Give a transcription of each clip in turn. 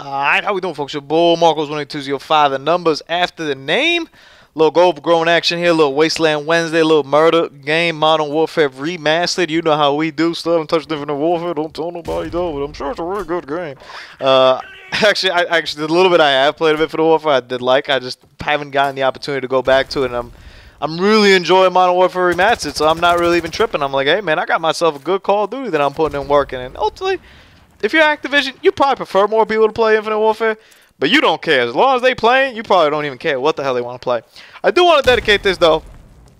Alright, how we doing, folks? Your Bull Marcos 18205. The numbers after the name. Little overgrown action here, little Wasteland Wednesday, little murder game, Modern Warfare Remastered. You know how we do. Still haven't touched Infinite Warfare. Don't tell nobody though, but I'm sure it's a really good game. Actually, the little bit I have played of Infinite Warfare, I did like. I just haven't gotten the opportunity to go back to it, and I'm really enjoying Modern Warfare Remastered, so I'm not really even tripping. I'm like, hey man, I got myself a good Call of Duty that I'm putting in work in, and ultimately, if you're Activision, you probably prefer more people to play Infinite Warfare, but you don't care. As long as they playing, you probably don't even care what the hell they want to play. I do want to dedicate this, though,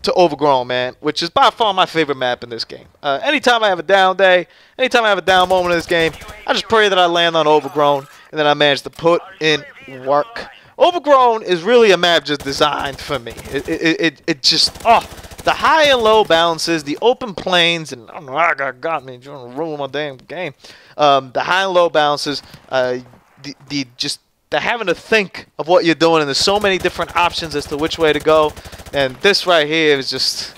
to Overgrown, man, which is by far my favorite map in this game. Anytime I have a down day, anytime I have a down moment in this game, I just pray that I land on Overgrown, and then I manage to put in work. Overgrown is really a map just designed for me. It just, the high and low balances, the open plains, and I don't know how that got me trying to ruin my damn game. The high and low balances, the having to think of what you're doing, and there's so many different options as to which way to go. And this right here is just,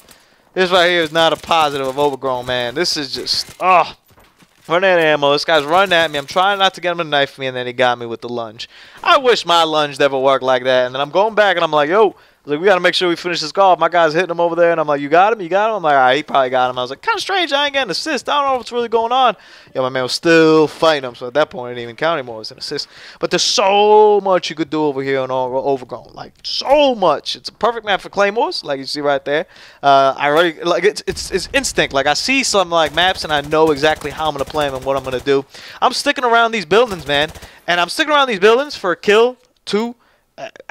this right here is not a positive of Overgrown, man. This is just, running out of ammo. This guy's running at me. I'm trying not to get him to knife me, and then he got me with the lunge. I wish my lunge never worked like that. And then I'm going back, and I'm like, yo, we got to make sure we finish this golf. My guy's hitting him over there, and I'm like, you got him? You got him? I'm like, all right, he probably got him. I was like, kind of strange. I ain't getting an assist. I don't know what's really going on. Yeah, my man was still fighting him, so at that point, it didn't even count anymore as an assist. But there's so much you could do over here on Overgrown. Like, so much. It's a perfect map for Claymores, like you see right there. I already, like, it's instinct. Like, I see some, like, maps, and I know exactly how I'm going to play them and what I'm going to do. I'm sticking around these buildings, man. And I'm sticking around these buildings for a kill, 2,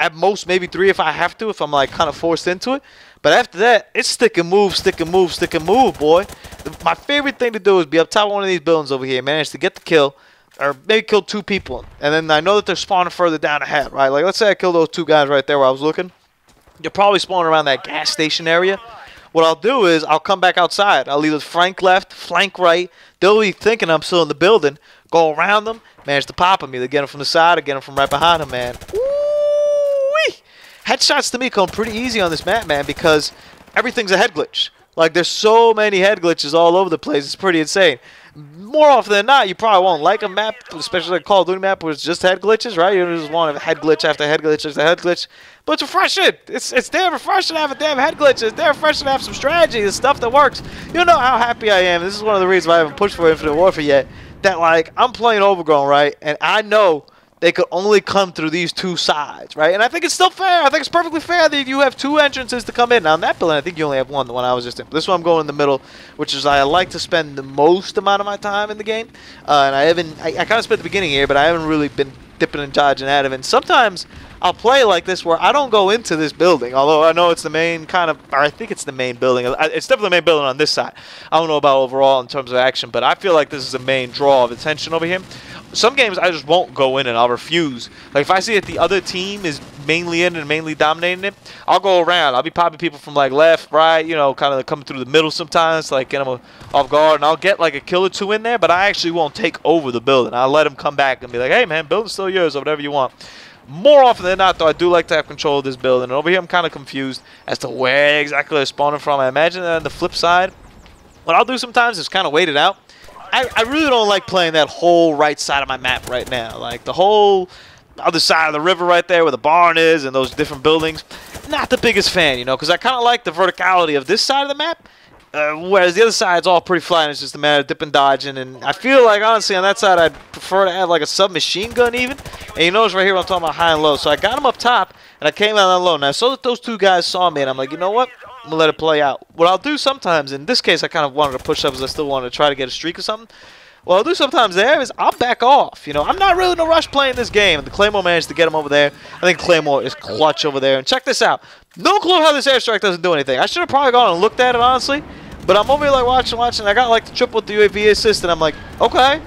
at most maybe 3 if I have to, if I'm like kind of forced into it. But after that, it's stick and move, stick and move, stick and move, boy. My favorite thing to do is be up top of one of these buildings over here, manage to get the kill, or maybe kill 2 people, and then I know that they're spawning further down ahead, right? Like, let's say I kill those 2 guys right there where I was looking. You're probably spawning around that gas station area. What I'll do is I'll come back outside. I'll either flank left, flank right. They'll be thinking I'm still in the building. Go around them, manage to pop them. Either get them from the side or get them from right behind them, man. Headshots to me come pretty easy on this map, man, because everything's a head glitch. Like, there's so many head glitches all over the place. It's pretty insane. More often than not, you probably won't like a map, especially like a Call of Duty map where it's just head glitches, right? You just want a head glitch after head glitch after head glitch. But it's refreshing. It's damn refreshing to have a damn head glitch. It's damn refreshing to have some strategy, the stuff that works. You know how happy I am. This is one of the reasons why I haven't pushed for Infinite Warfare yet. That, like, I'm playing Overgrown, right? And I know they could only come through these 2 sides, right? And I think it's still fair. I think it's perfectly fair that you have 2 entrances to come in. Now, in that building, I think you only have 1, the one I was just in. This one I'm going in the middle, which is I like to spend the most amount of my time in the game. And I kind of spent the beginning here, but I haven't really been dipping and dodging out of it. And sometimes I'll play like this where I don't go into this building, although I know it's the main kind of, or I think it's the main building. It's definitely the main building on this side. I don't know about overall in terms of action, but I feel like this is the main draw of attention over here. Some games I just won't go in and I'll refuse. Like, if I see that the other team is mainly in and mainly dominating it, I'll go around. I'll be popping people from like left, right, you know, kind of coming through the middle sometimes, like get them off guard, and I'll get like a kill or 2 in there, but I actually won't take over the building. I'll let them come back and be like, hey man, building's still yours, or whatever you want. More often than not, though, I do like to have control of this building. And over here, I'm kind of confused as to where exactly they're spawning from. I imagine that on the flip side, what I'll do sometimes is kind of wait it out. I really don't like playing that whole right side of my map right now. Like, the whole other side of the river right there where the barn is and those different buildings. Not the biggest fan, you know, because I kind of like the verticality of this side of the map. Whereas the other side's all pretty flat, and it's just a matter of dipping and dodging. And I feel like, honestly, on that side, I'd prefer to have like a submachine gun even. And you notice right here I'm talking about high and low. So I got him up top, and I came out on low. Now, I saw that those 2 guys saw me, and I'm like, you know what? I'm going to let it play out. What I'll do sometimes, in this case, I kind of wanted to push up because I still wanted to try to get a streak or something. What I'll do sometimes there is I'll back off. You know, I'm not really in a rush playing this game. And the Claymore managed to get him over there. I think Claymore is clutch over there. And check this out. No clue how this airstrike doesn't do anything. I should have probably gone and looked at it, honestly. But I'm over here like watching. I got like the triple with the UAV assist, and I'm like, okay,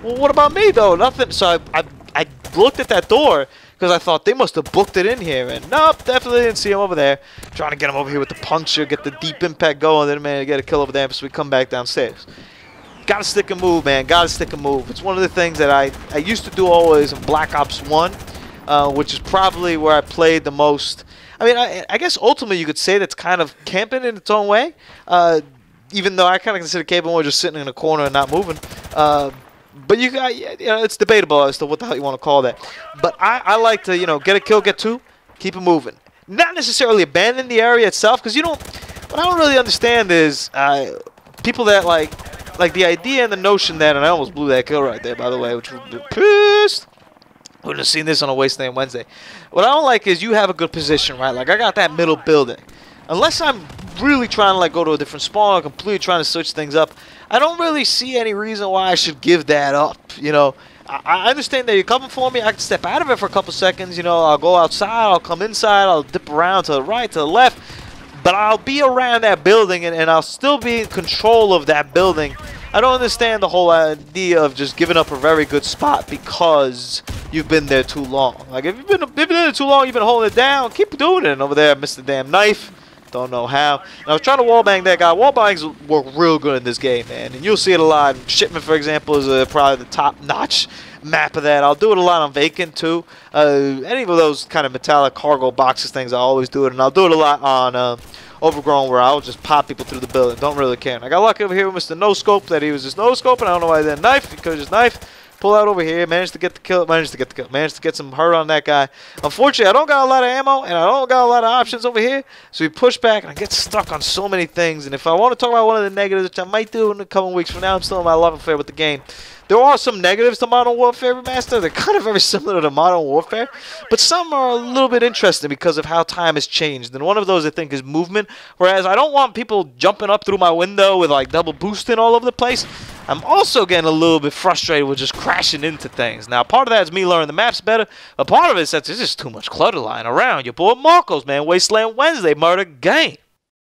well, what about me though? Nothing. So I looked at that door because I thought they must have booked it in here, and nope, definitely didn't see him over there. Trying to get him over here with the puncture, get the deep impact going, then man, get a kill over there, so we come back downstairs. Gotta stick and move, man. Gotta stick and move. It's one of the things that I used to do always in Black Ops 1, which is probably where I played the most. I mean, I guess ultimately you could say that's kind of camping in its own way. Even though I kind of consider Cable more just sitting in a corner and not moving. But you got, it's debatable as to what the hell you want to call that. But I like to, get a kill, get two, keep it moving. Not necessarily abandon the area itself, because what I don't really understand is people that like the idea and the notion that, and I almost blew that kill right there, by the way, which would be pissed. Wouldn't have seen this on a Wasteland Wednesday. What I don't like is you have a good position, right? Like, I got that middle building. Unless I'm really trying to, like, go to a different spawn or completely trying to switch things up, I don't really see any reason why I should give that up, I understand that you're coming for me. I can step out of it for a couple seconds, I'll go outside, I'll come inside, I'll dip around to the right, to the left. But I'll be around that building, and I'll still be in control of that building. I don't understand the whole idea of just giving up a very good spot because you've been there too long. Like, if you've been there too long, you've been holding it down, keep doing it. And over there, I missed the damn knife. Don't know how. And I was trying to wallbang that guy. Wallbangs work real good in this game, man. And you'll see it a lot. Shipment, for example, is probably the top-notch map of that. I'll do it a lot on Vacant, too. Any of those kind of metallic cargo boxes things, I always do it. And I'll do it a lot on Overgrown, where I'll just pop people through the building. Don't really care. And I got lucky over here with Mr. No Scope, that he was just no scoping. I don't know why he didn't knife. He could have just knifed. Pull out over here. Managed to get the kill. Managed to get some hurt on that guy. Unfortunately, I don't got a lot of ammo, and I don't got a lot of options over here. So we push back, and I get stuck on so many things. And if I want to talk about one of the negatives, which I might do in a couple weeks from now, I'm still in my love affair with the game. There are some negatives to Modern Warfare Remastered. They're kind of very similar to Modern Warfare, but some are a little bit interesting because of how time has changed. And one of those, I think, is movement. Whereas I don't want people jumping up through my window with, like, double boosting all over the place. I'm also getting a little bit frustrated with just crashing into things. Now, part of that is me learning the maps better. A part of it is that there's just too much clutter lying around. Your boy Marcos, man. Wasteland Wednesday, murder game.